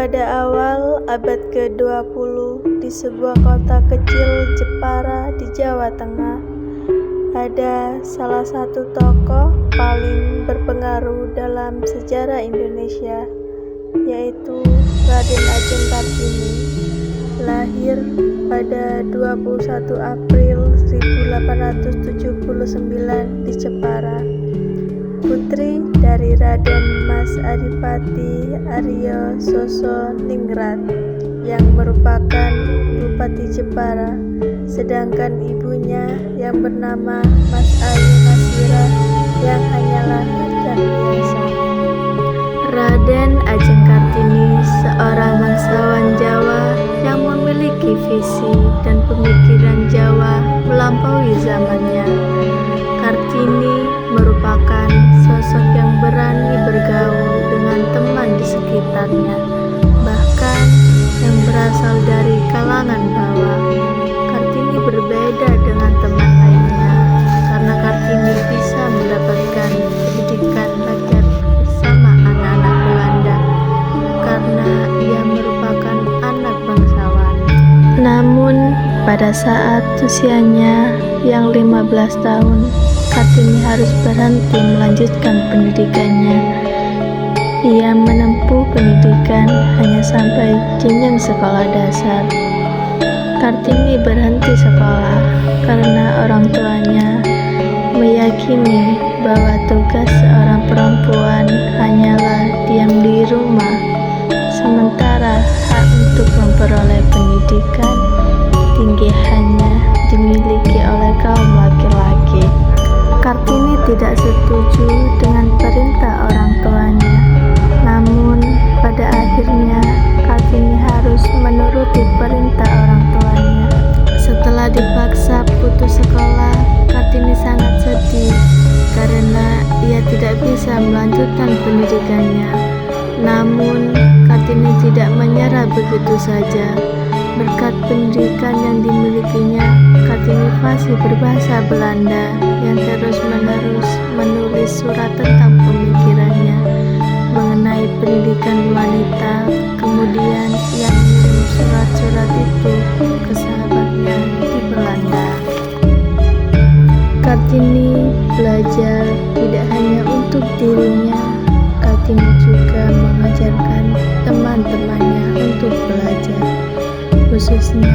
Pada awal abad ke-20 di sebuah kota kecil Jepara di Jawa Tengah, ada salah satu tokoh paling berpengaruh dalam sejarah Indonesia, yaitu Raden Ajeng Kartini. Lahir pada 21 April 1879 di Jepara, putri dari Raden Mas Adipati Aryo Sosoningrat yang merupakan Bupati Jepara, sedangkan ibunya yang bernama Mas Ayu Masira yang hanyalah rakyat biasa. Raden Ajeng Kartini seorang bangsawan Jawa yang memiliki visi dan pemikiran Jawa melampaui zamannya. Kartini merupakan sosok yang berani bergaul dengan teman di sekitarnya, bahkan yang berasal dari kalangan bawah. Kartini berbeda dengan teman lainnya karena Kartini bisa mendapatkan pendidikan rakyat bersama anak-anak Belanda karena ia merupakan anak bangsawan. Namun pada saat usianya yang 15 tahun, Kartini harus berhenti melanjutkan pendidikannya. Ia menempuh pendidikan hanya sampai jenjang sekolah dasar. Kartini berhenti sekolah karena orang tuanya meyakini bahwa tugas seorang perempuan hanyalah diam di rumah, sementara hak untuk memperoleh pendidikan tinggi hanya dimiliki oleh kaum laki-laki. Kartini tidak setuju dengan perintah orang tuanya, namun pada akhirnya Kartini harus menuruti perintah orang tuanya. Setelah dipaksa putus sekolah, Kartini sangat sedih karena ia tidak bisa melanjutkan pendidikannya. Namun Kartini tidak menyerah begitu saja. Berkat pendidikan yang dimilikinya, Kartini fasih berbahasa Belanda yang terus-menerus menulis surat tentang pemikirannya mengenai pendidikan wanita. Kemudian ia mengirim surat-surat itu ke sahabatnya di Belanda. Kartini belajar tidak hanya untuk dirinya, Kartini juga mengajarkan teman-temannya untuk belajar, khususnya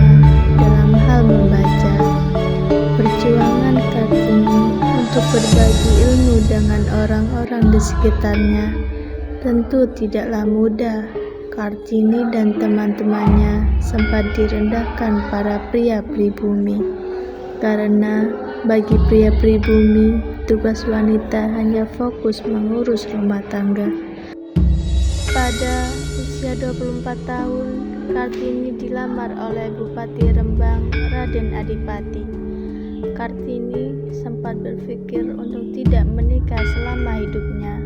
dalam hal membaca. Perjuangan Kartini untuk berbagi ilmu dengan orang-orang di sekitarnya tentu tidaklah mudah. Kartini dan teman-temannya sempat direndahkan para pria pribumi, karena bagi pria pribumi tugas wanita hanya fokus mengurus rumah tangga. Pada usia 24 tahun, Kartini dilamar oleh Bupati Rembang, Raden Adipati. Kartini sempat berpikir untuk tidak menikah selama hidupnya,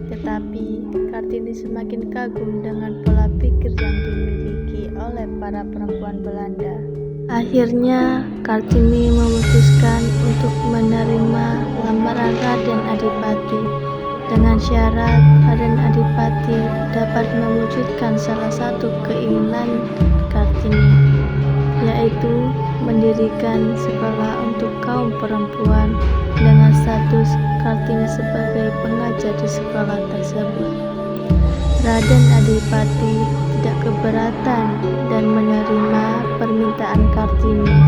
tetapi Kartini semakin kagum dengan pola pikir yang dimiliki oleh para perempuan Belanda. Akhirnya Kartini memutuskan untuk menerima lamaran Raden Adipati dengan syarat Raden Adipati dapat mewujudkan salah satu keinginan Kartini, yaitu mendirikan sekolah untuk kaum perempuan dengan status Kartini sebagai pengajar di sekolah tersebut. Raden Adipati tidak keberatan dan menerima permintaan Kartini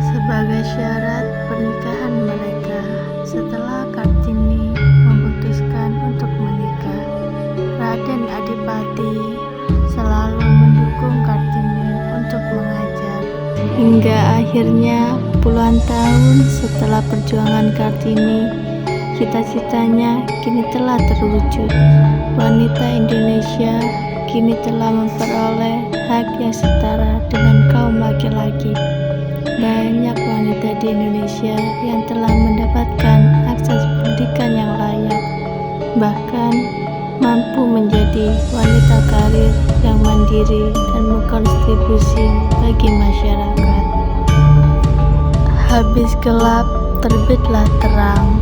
sebagai syarat pernikahan mereka. Setelah Kartini memutuskan untuk menikah, Raden Adipati selalu mendukung Kartini untuk mengajar. Hingga akhirnya puluhan tahun setelah perjuangan Kartini, cita-citanya kini telah terwujud. Wanita Indonesia kini telah memperoleh hak yang setara dengan kaum laki-laki. Banyak wanita di Indonesia yang telah mendapatkan akses pendidikan yang layak, bahkan mampu menjadi wanita karir yang mandiri dan berkontribusi bagi masyarakat. Habis gelap, terbitlah terang.